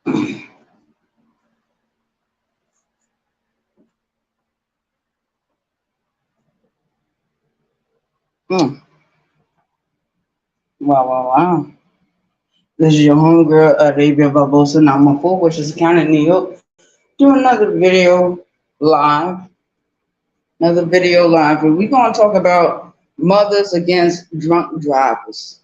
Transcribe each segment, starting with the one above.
Mm. Wow, wow, wow. This is your homegirl, Arabia Barbosa Nama 4, which is County, New York. Do another live, video live, and we're going to talk about mothers against drunk drivers.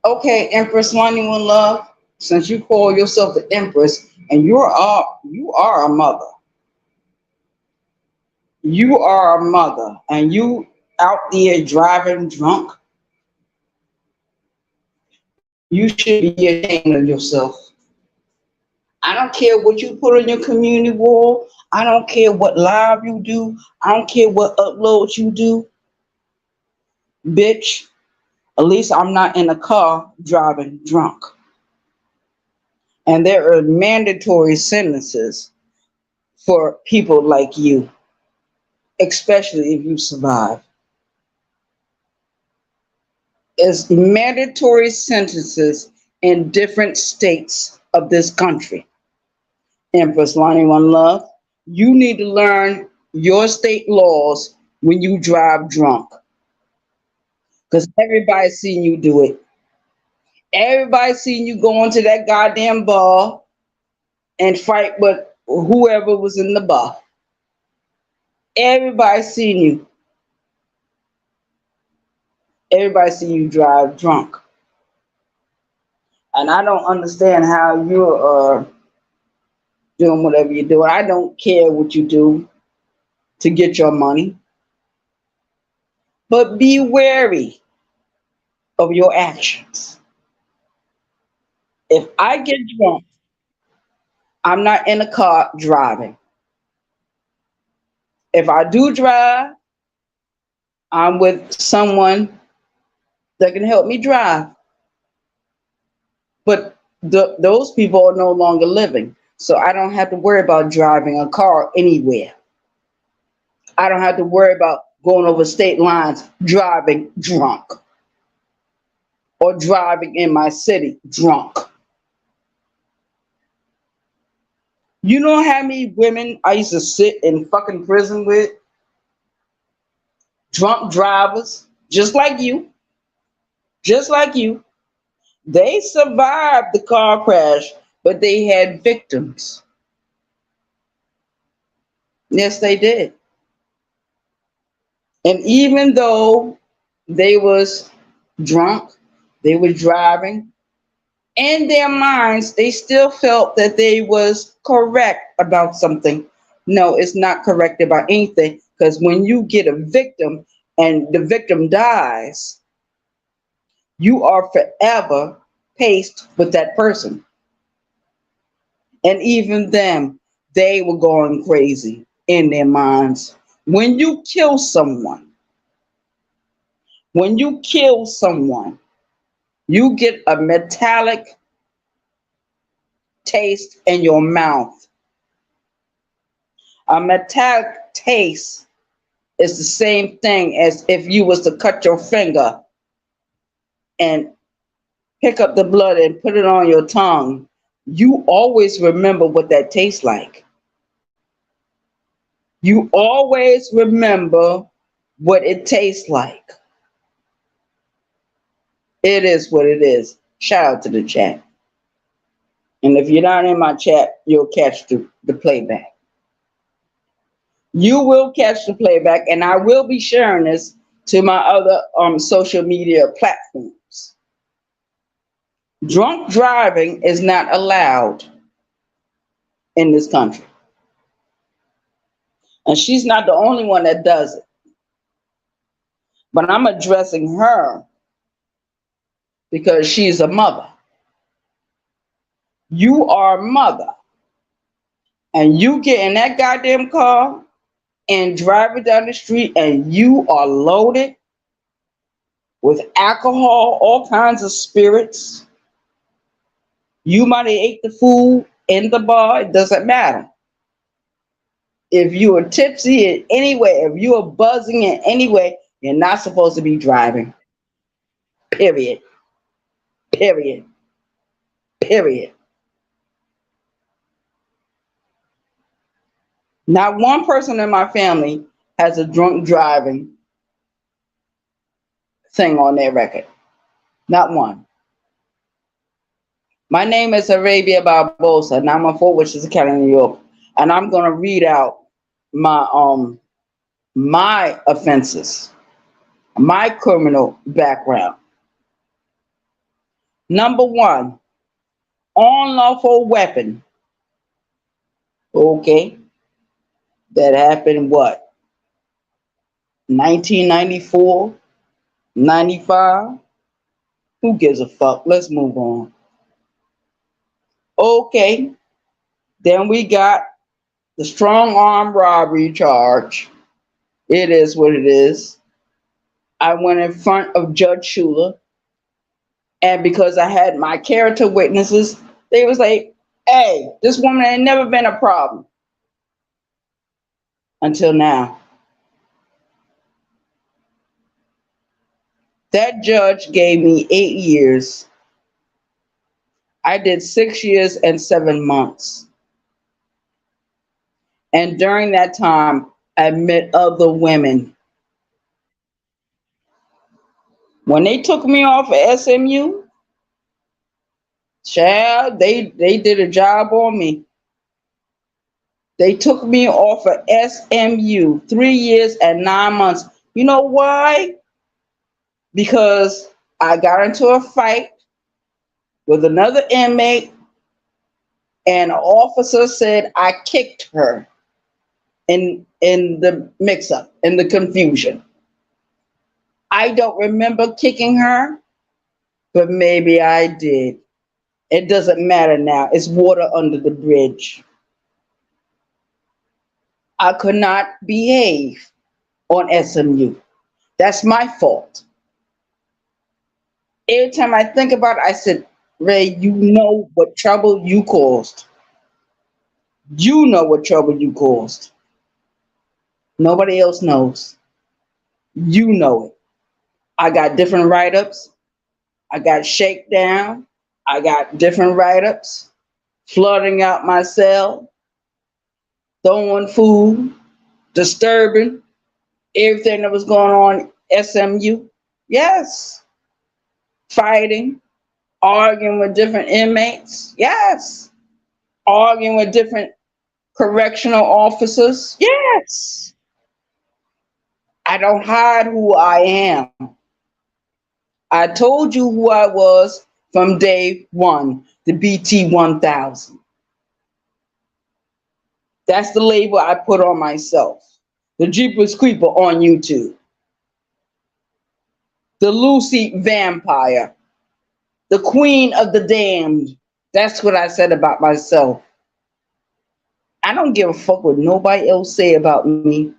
Okay, Empress One Love, since you call yourself the Empress and you are a mother. You are a mother and you out there driving drunk, you should be ashamed of yourself. I don't care what you put on your community wall. I don't care what live you do. I don't care what uploads you do. Bitch, at least I'm not in a car driving drunk. And there are mandatory sentences for people like you, especially if you survive. It's mandatory sentences in different states of this country. Empress Lonnie One Love, you need to learn your state laws when you drive drunk. Because everybody's seen you do it. Everybody's seen you go into that goddamn bar and fight with whoever was in the bar. Everybody's seen you. Everybody's seen you drive drunk. And I don't understand how you're doing whatever you're doing. I don't care what you do to get your money. But be wary of your actions. If I get drunk, I'm not in a car driving. If I do drive, I'm with someone that can help me drive. But those people are no longer living. So I don't have to worry about driving a car anywhere. I don't have to worry about going over state lines driving drunk or driving in my city drunk. You know how many women I used to sit in fucking prison with? Drunk drivers, just like you, just like you. They survived the car crash, but they had victims. Yes, they did. And even though they was drunk, they were driving, in their minds, they still felt that they was correct about something. No, it's not correct about anything, because when you get a victim and the victim dies, you are forever paced with that person. And even them, they were going crazy in their minds. When you kill someone, when you kill someone, you get a metallic taste in your mouth. A metallic taste is the same thing as if you was to cut your finger and pick up the blood and put it on your tongue. You always remember what that tastes like. You always remember what it tastes like. It is what it is. Shout out to the chat. And if you're not in my chat, you'll catch the playback. You will catch the playback, and I will be sharing this to my other social media platforms. Drunk driving is not allowed in this country. And she's not the only one that does it. But I'm addressing her because she's a mother. You are a mother. And you get in that goddamn car and drive it down the street and you are loaded with alcohol, all kinds of spirits. You might have ate the food in the bar. It doesn't matter. If you are tipsy in any way, if you are buzzing in any way, you're not supposed to be driving. Period. Period. Period. Not one person in my family has a drunk driving thing on their record. Not one. My name is Arabia Barbosa, and I'm a Fort Worth County, New York. And I'm gonna read out my my offenses, my criminal background. Number one, unlawful weapon. Okay, that happened what? 1994, 95. Who gives a fuck? Let's move on. Okay, then we got the strong arm robbery charge. It is what it is. I went in front of Judge Schuler, and because I had my character witnesses, they was like, "Hey, this woman ain't never been a problem until now." That judge gave me 8 years. I did 6 years and 7 months. And during that time, I met other women. When they took me off of SMU, child, they did a job on me. They took me off of SMU 3 years and 9 months. You know why? Because I got into a fight with another inmate, and an officer said I kicked her in the mix up, in the confusion. I don't remember kicking her, but maybe I did. It doesn't matter now. It's water under the bridge. I could not behave on SMU. That's my fault. Every time I think about it, I said, Ray, you know what trouble you caused. You know what trouble you caused. Nobody else knows. You know it. I got different write ups. I got shakedown. I got different write ups, flooding out my cell, throwing food, disturbing everything that was going on SMU. Yes. Fighting, arguing with different inmates. Yes. Arguing with different correctional officers. Yes. I don't hide who I am. I told you who I was from day one, the BT 1000. That's the label I put on myself. The Jeepers Creeper on YouTube. The Lucy Vampire. The Queen of the Damned. That's what I said about myself. I don't give a fuck what nobody else say about me.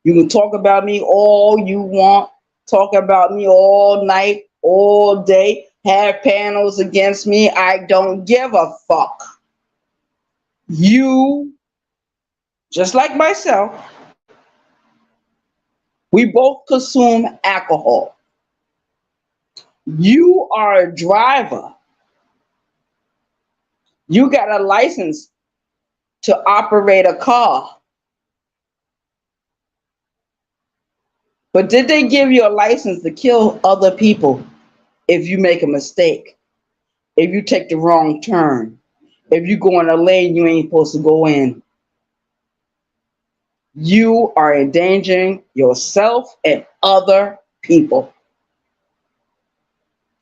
You can talk about me all you want. Talk about me all night, all day. Have panels against me. I don't give a fuck. You, just like myself, we both consume alcohol. You are a driver. You got a license to operate a car. But did they give you a license to kill other people if you make a mistake? If you take the wrong turn? If you go in a lane you ain't supposed to go in? You are endangering yourself and other people.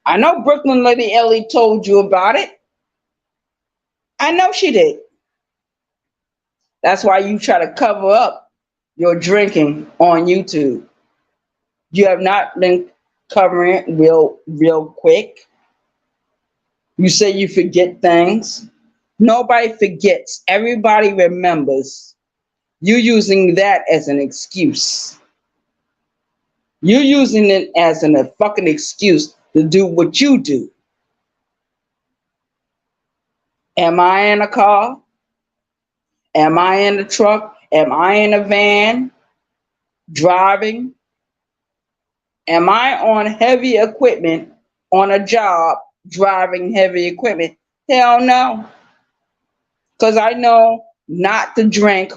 I know Brooklyn Lady Ellie told you about it. I know she did. That's why you try to cover up your drinking on YouTube. You have not been covering it real quick. You say you forget things. Nobody forgets. Everybody remembers. You're using that as an excuse. You're using it as a fucking excuse to do what you do. Am I in a car? Am I in a truck? Am I in a van? Driving? Am I on heavy equipment on a job driving heavy equipment? Hell no. Because I know not to drink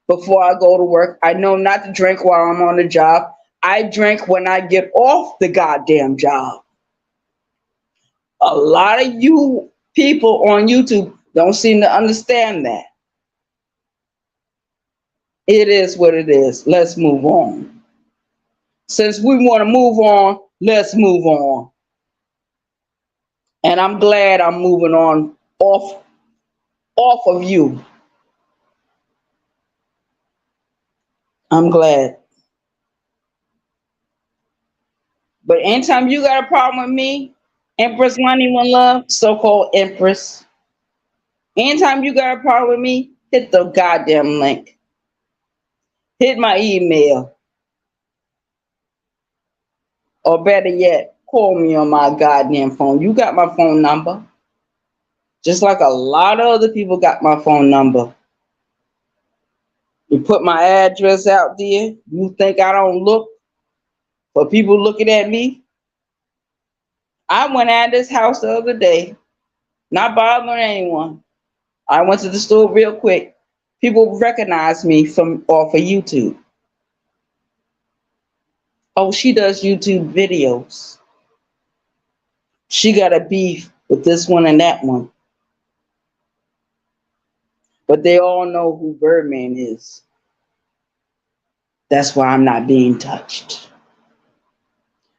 before I go to work. I know not to drink while I'm on the job. I drink when I get off the goddamn job. A lot of you people on YouTube don't seem to understand that. It is what it is. Let's move on. Since we want to move on, let's move on. And I'm glad I'm moving on off of you. I'm glad. But anytime you got a problem with me, Empress Lonnie One Love, so-called Empress, anytime you got a problem with me, hit the goddamn link. Hit my email. Or better yet, call me on my goddamn phone. You got my phone number. Just like a lot of other people got my phone number. You put my address out there. You think I don't look for people looking at me? I went out of this house the other day, not bothering anyone. I went to the store real quick. People recognize me from off of YouTube. Oh, she does YouTube videos. She got a beef with this one and that one. But they all know who Birdman is. That's why I'm not being touched.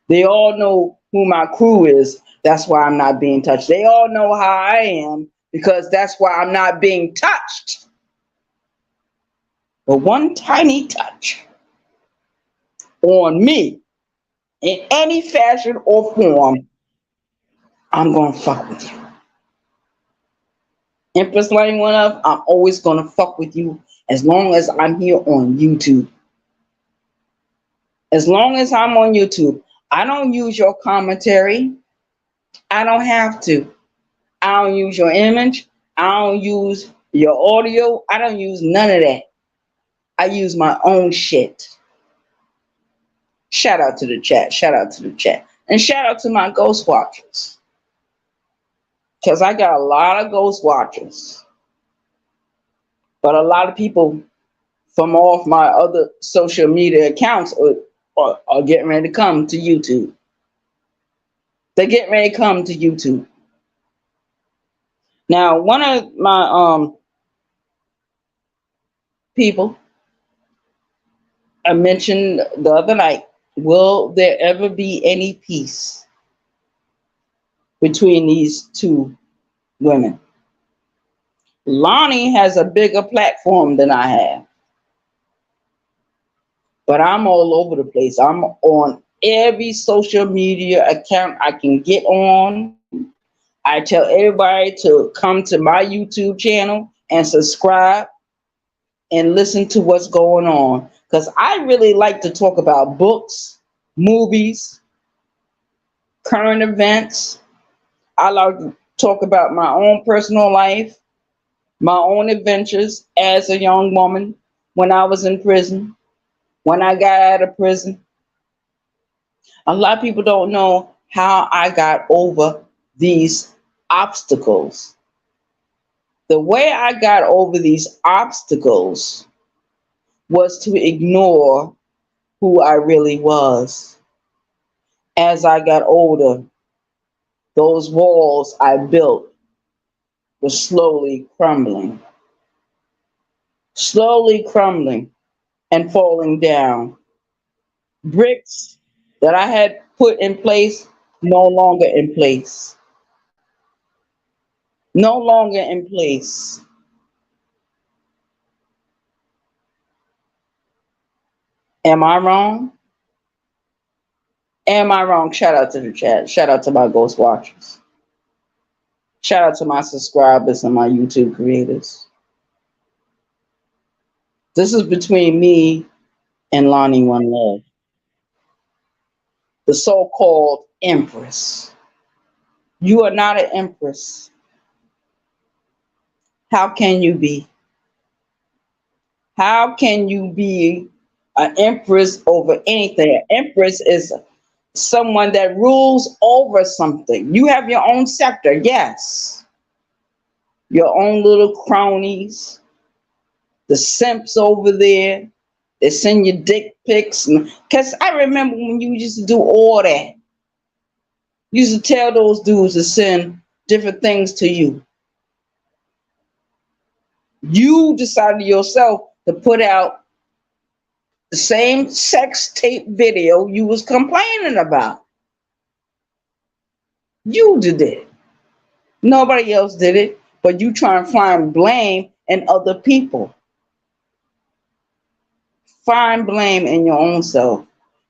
They all know who my crew is. That's why I'm not being touched. They all know how I am because that's why I'm not being touched. But one tiny touch on me in any fashion or form, I'm going to fuck with you. Empress Lane One Up, I'm always going to fuck with you as long as I'm here on YouTube. As long as I'm on YouTube, I don't use your commentary. I don't have to. I don't use your image. I don't use your audio. I don't use none of that. I use my own shit. Shout out to the chat. Shout out to the chat. And shout out to my ghost watchers. Because I got a lot of ghost watchers. But a lot of people from off my other social media accounts are getting ready to come to YouTube. They're getting ready to come to YouTube. Now, one of my people I mentioned the other night, will there ever be any peace between these two women? Lonnie has a bigger platform than I have. But I'm all over the place. I'm on every social media account I can get on. I tell everybody to come to my YouTube channel and subscribe and listen to what's going on. Because I really like to talk about books, movies, current events. I like to talk about my own personal life, my own adventures as a young woman when I was in prison, when I got out of prison. A lot of people don't know how I got over these obstacles. The way I got over these obstacles was to ignore who I really was. As I got older, those walls I built were slowly crumbling and falling down. Bricks that I had put in place, no longer in place. No longer in place. Am I wrong? Am I wrong? Shout out to the chat. Shout out to my ghost watchers. Shout out to my subscribers and my YouTube creators. This is between me and Lonnie One Love, the so-called Empress. You are not an Empress. How can you be? How can you be an Empress over anything? An Empress is someone that rules over something. You have your own scepter, yes. Your own little cronies, the simps over there. They send you dick pics. Because I remember when you used to do all that. You used to tell those dudes to send different things to you. You decided yourself to put out the same sex tape video you was complaining about. You did it. Nobody else did it, but you try and find blame in other people. Find blame in your own self.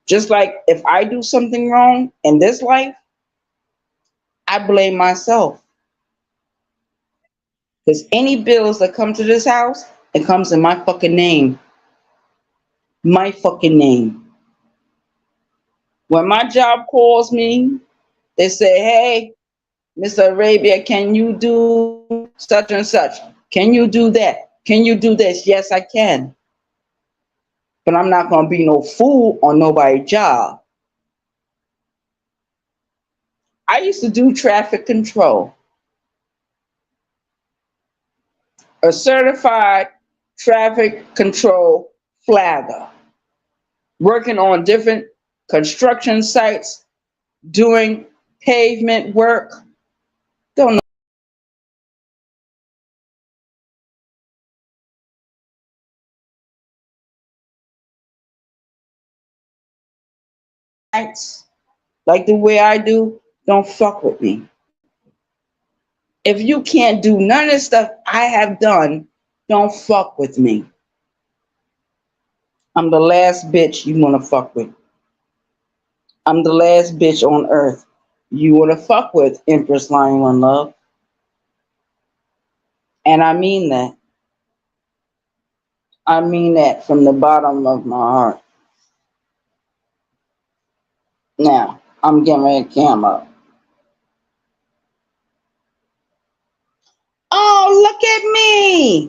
Just like if I do something wrong in this life, I blame myself. Because any bills that come to this house, it comes in my fucking name. My fucking name. When my job calls me, they say, hey, Mr. Arabia, can you do such and such? Can you do that? Can you do this? Yes, I can. But I'm not going to be no fool on nobody's job. I used to do traffic control. A certified traffic control flagger. Working on different construction sites, doing pavement work. Don't know. Like the way I do, don't fuck with me. If you can't do none of the stuff I have done, don't fuck with me. I'm the last bitch you want to fuck with. I'm the last bitch on earth you want to fuck with, Empress Lion One Love. And I mean that. I mean that from the bottom of my heart. Now, I'm getting ready to camera. Oh, look at me.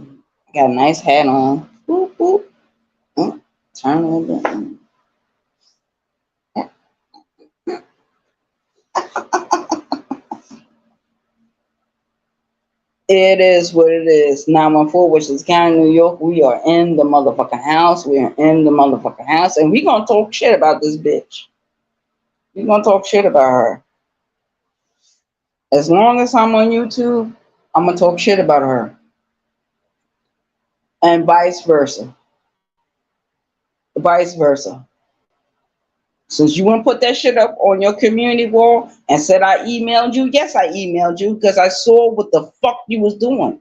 I got a nice hat on. Boop, boop. Turn a little bit. It is what it is. 914, which is County, New York. We are in the motherfucking house. We are in the motherfucking house. And we going to talk shit about this bitch. We going to talk shit about her. As long as I'm on YouTube, I'm going to talk shit about her. And vice versa. Vice versa. Since you want to put that shit up on your community wall and said I emailed you, yes, I emailed you because I saw what the fuck you was doing.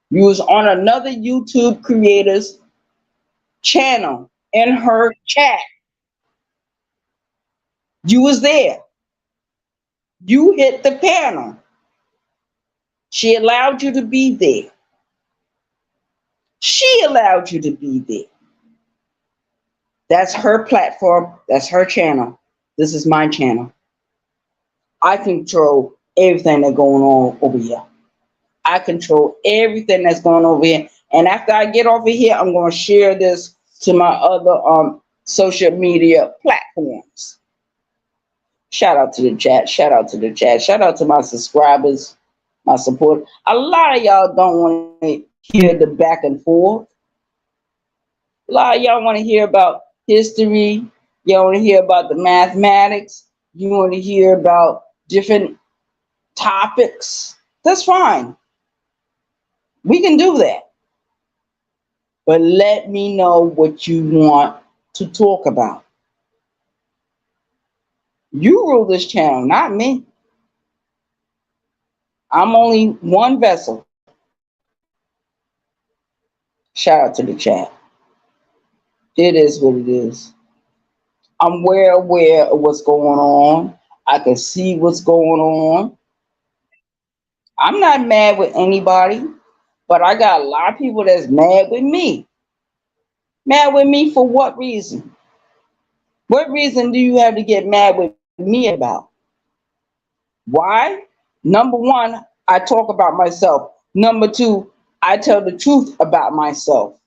You was on another YouTube creator's channel in her chat. You was there. You hit the panel. She allowed you to be there. She allowed you to be there. That's her platform. That's her channel. This is my channel. I control everything that's going on over here. I control everything that's going on over here. And after I get over here, I'm going to share this to my other social media platforms. Shout out to the chat. Shout out to the chat. Shout out to my subscribers, my support. A lot of y'all don't want to hear the back and forth. A lot of y'all want to hear about history. Y'all want to hear about the mathematics. You want to hear about different topics. That's fine. We can do that. But let me know what you want to talk about. You rule this channel, not me. I'm only one vessel. Shout out to the chat. It is what it is. I'm well aware of what's going on. I can see what's going on. I'm not mad with anybody, but I got a lot of people that's mad with me. Mad with me for what reason? What reason do you have to get mad with me about? Why? Number one, I talk about myself. Number two, I tell the truth about myself.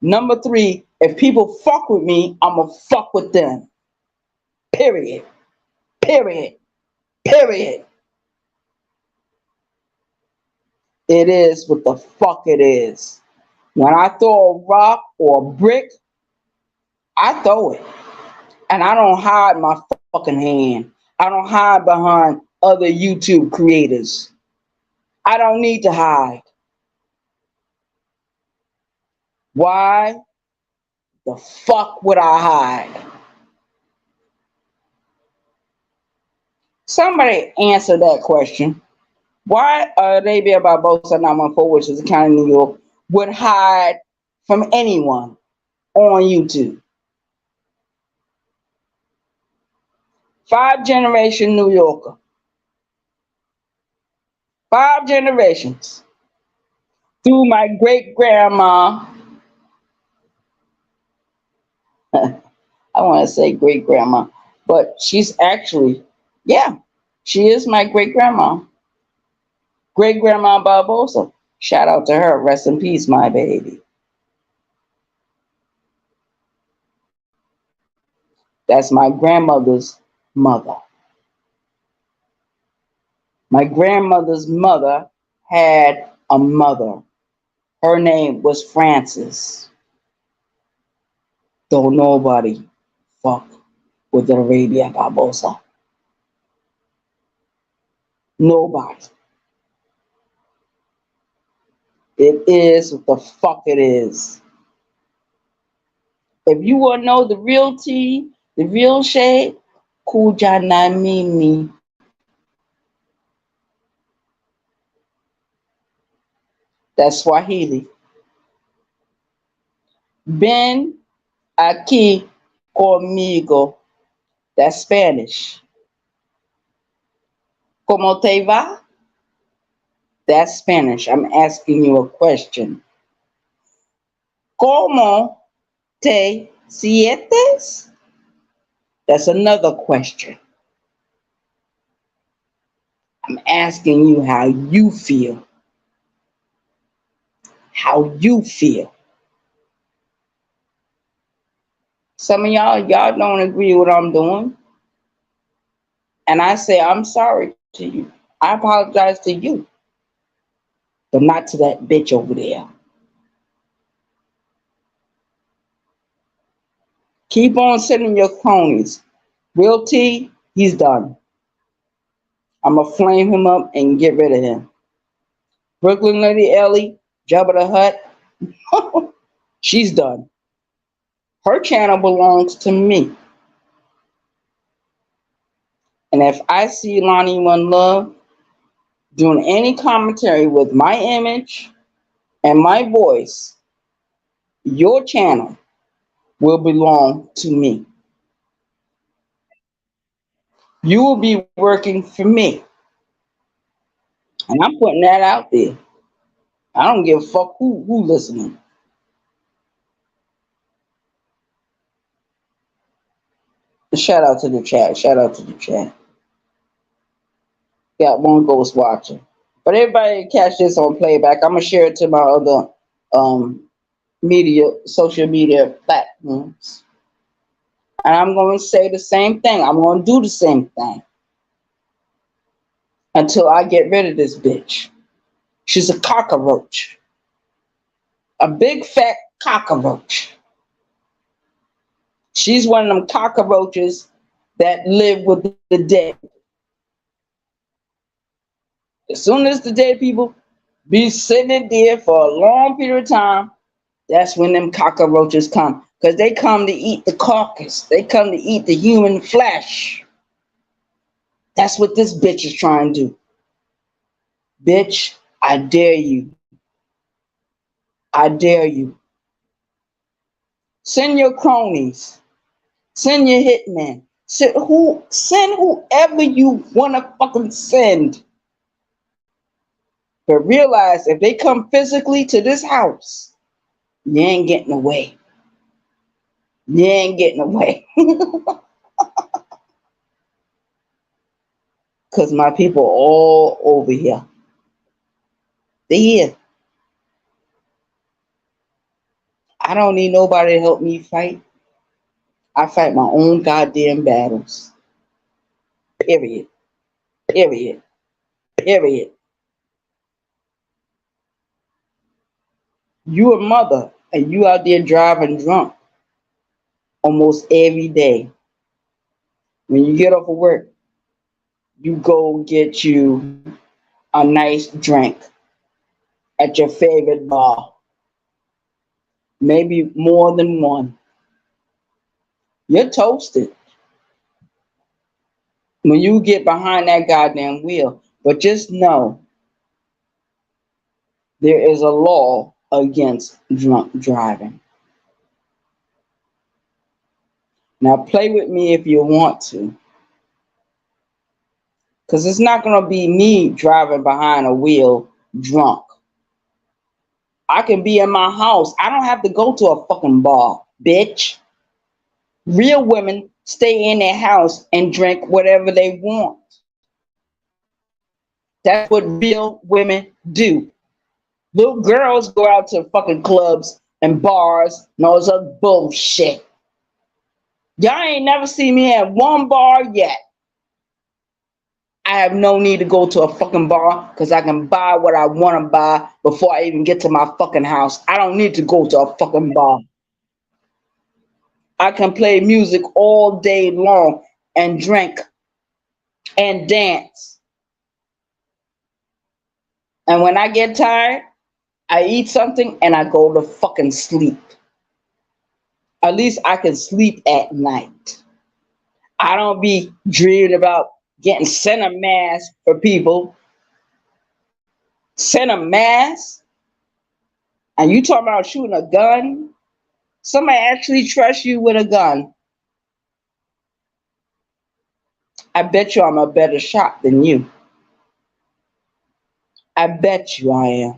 Number three, if people fuck with me, I'ma fuck with them. Period. Period. Period. It is what the fuck it is. When I throw a rock or a brick, I throw it. And I don't hide my fucking hand. I don't hide behind other YouTube creators. I don't need to hide. Why the fuck would I hide? Somebody answer that question. Why Arabia Barbosa 914, which is a county in New York, would hide from anyone on YouTube? 5 generation New Yorker. 5 generations. Through my great grandma. I want to say great grandma, but she's actually, yeah, she is my great grandma. Great grandma Barbosa. Shout out to her. Rest in peace, my baby. That's my grandmother's mother. My grandmother's mother had a mother. Her name was Frances. Don't nobody fuck with Arabia Barbosa. Nobody. It is what the fuck it is. If you want to know the real tea, the real shade, Kuja Mimi. That's Swahili. Ven aquí conmigo. That's Spanish. ¿Cómo te va? That's Spanish. I'm asking you a question. ¿Cómo te sientes? That's another question. I'm asking you how you feel. How you feel. Some of y'all don't agree with what I'm doing. And I say, I'm sorry to you. I apologize to you. But not to that bitch over there. Keep on sending your cronies. Will T, he's done. I'm going to flame him up and get rid of him. Brooklyn Lady Ellie, Jabba the Hutt, she's done. Her channel belongs to me. And if I see Lonnie One Love doing any commentary with my image and my voice, your channel will belong to me. You will be working for me. And I'm putting that out there. I don't give a fuck who listening. Shout out to the chat. Shout out to the chat. Got one ghost watching. But everybody catch this on playback. I'm gonna share it to my other social media platforms. And I'm gonna say the same thing. I'm gonna do the same thing. Until I get rid of this bitch. She's a cockroach. A big fat cockroach. She's one of them cockroaches that live with the dead. As soon as the dead people be sitting there for a long period of time, that's when them cockroaches come. Because they come to eat the carcass. They come to eat the human flesh. That's what this bitch is trying to do. Bitch, I dare you. I dare you. Send your cronies. Send your hitmen. Send whoever you want to fucking send. But realize if they come physically to this house, you ain't getting away. You ain't getting away. Because my people all over here. They here. I don't need nobody to help me fight. I fight my own goddamn battles. Period. Period. Period. You a mother and you out there driving drunk almost every day. When you get off of work, you go get you a nice drink at your favorite bar, maybe more than one. You're toasted when you get behind that goddamn wheel. But just know there is a law against drunk driving. Now play with me if you want to, because it's not going to be me driving behind a wheel drunk. I can be in my house. I don't have to go to a fucking bar, bitch. Real women stay in their house and drink whatever they want. That's what real women do. Little girls go out to fucking clubs and bars and all this other bullshit. Y'all ain't never seen me at one bar yet. I have no need to go to a fucking bar because I can buy what I want to buy before I even get to my fucking house. I don't need to go to a fucking bar. I can play music all day long and drink and dance. And when I get tired, I eat something and I go to fucking sleep. At least I can sleep at night. I don't be dreaming about getting sent a mass for people. Send a mass? And you talking about shooting a gun? Somebody actually trusts you with a gun. I bet you I'm a better shot than you. I bet you I am.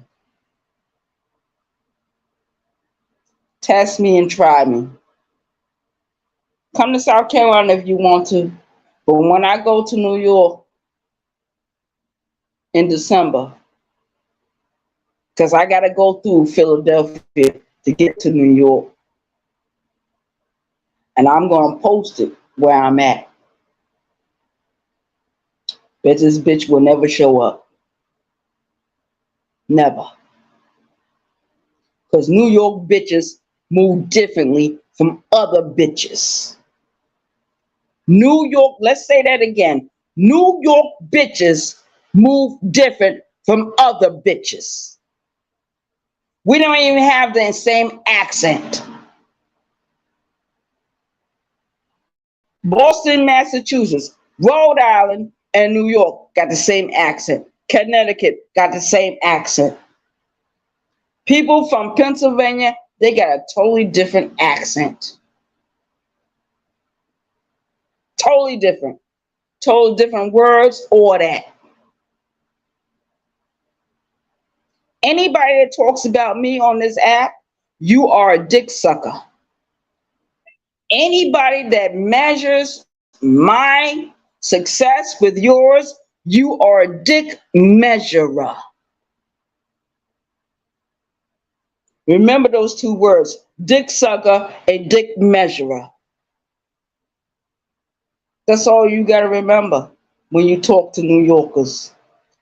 Test me and try me. Come to South Carolina if you want to. But when I go to New York in December, because I got to go through Philadelphia to get to New York, and I'm going to post it where I'm at. Bet this bitch will never show up. Never. Because New York bitches move differently from other bitches. New York, let's say that again. New York bitches move different from other bitches. We don't even have the same accent. Boston, Massachusetts, Rhode Island, and New York got the same accent. Connecticut got the same accent. People from Pennsylvania, they got a totally different accent. Totally different. Totally different words, all that. Anybody that talks about me on this app, you are a dick sucker. Anybody that measures my success with yours, you are a dick measurer. Remember those two words, dick sucker and dick measurer. That's all you got to remember when you talk to New Yorkers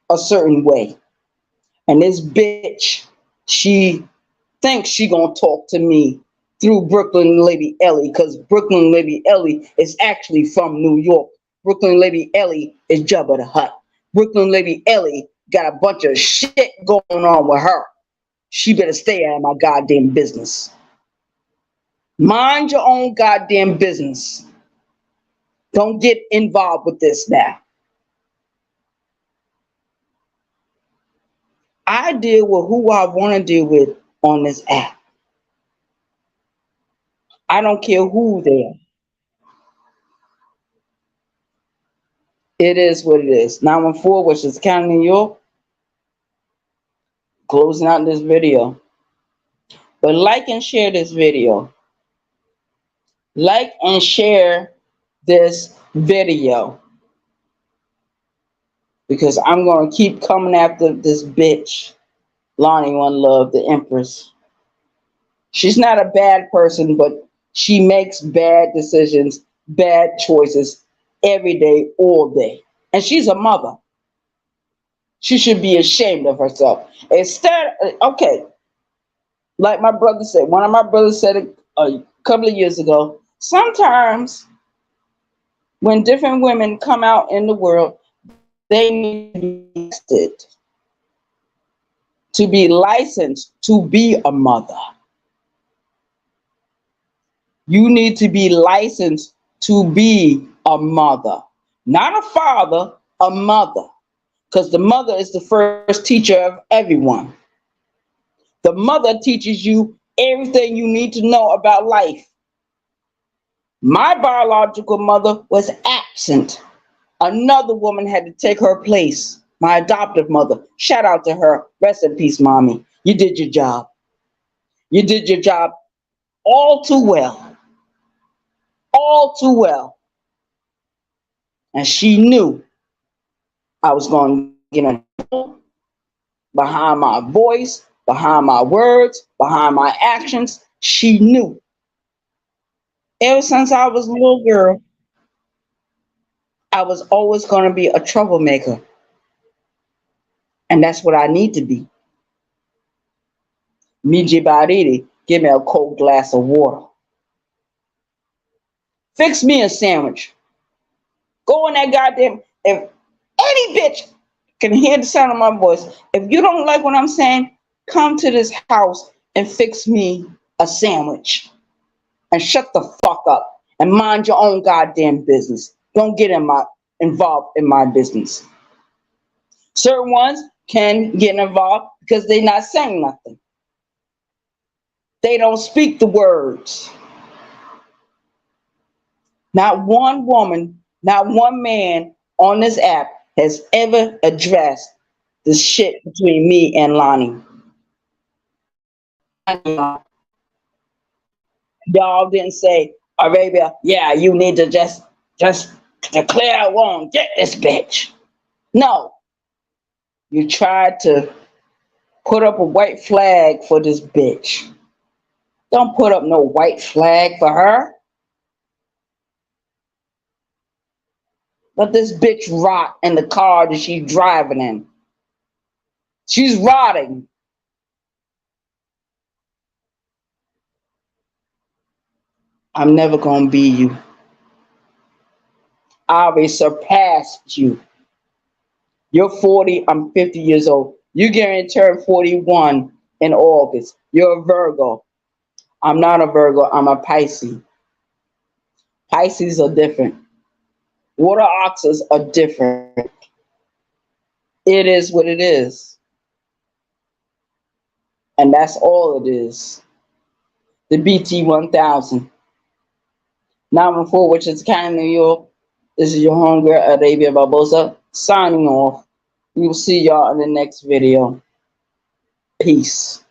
a certain way. And this bitch, she thinks she gonna talk to me through Brooklyn Lady Ellie, because Brooklyn Lady Ellie is actually from New York. Brooklyn Lady Ellie is Jabba the Hutt. Brooklyn Lady Ellie got a bunch of shit going on with her. She better stay out of my goddamn business. Mind your own goddamn business. Don't get involved with this now. I deal with who I want to deal with on this app. I don't care who they are. It is what it is. 914, which is County, New York. Closing out this video. But like and share this video. Like and share this video. Because I'm going to keep coming after this bitch, Lonnie One Love, the Empress. She's not a bad person, but she makes bad decisions, bad choices every day, all day. And she's a mother. She should be ashamed of herself. Instead, okay, Like my brother said, one of my brothers said it a couple of years ago, sometimes when different women come out in the world, they need to be tested, to be licensed to be a mother. You need to be licensed to be a mother, not a father, a mother, because the mother is the first teacher of everyone. The mother teaches you everything you need to know about life. My biological mother was absent. Another woman had to take her place. My adoptive mother. Shout out to her. Rest in peace, mommy. You did your job. You did your job all too well. All too well. And she knew I was going to get in trouble behind my voice, behind my words, behind my actions. She knew. Ever since I was a little girl, I was always going to be a troublemaker. And that's what I need to be. Miji Baridi, give me a cold glass of water. Fix me a sandwich. Go in that goddamn, if any bitch can hear the sound of my voice, if you don't like what I'm saying, come to this house and fix me a sandwich. And shut the fuck up and mind your own goddamn business. Don't get involved in my business. Certain ones can get involved because they're not saying nothing. They don't speak the words. Not one woman, not one man on this app has ever addressed the shit between me and Lonnie. Y'all didn't say, Arabia, yeah, you need to just declare war, get this bitch. No. You tried to put up a white flag for this bitch. Don't put up no white flag for her. Let this bitch rot in the car that she's driving in. She's rotting. I'm never gonna be you. I already surpassed you. You're 40, I'm 50 years old. You're getting to turn 41 in August. You're a Virgo. I'm not a Virgo, I'm a Pisces. Pisces are different. Water oxes are different. It is what it is. And that's all it is. The BT 1000. 914, which is County, New York. This is your homegirl, Arabia Barbosa, signing off. We will see y'all in the next video. Peace.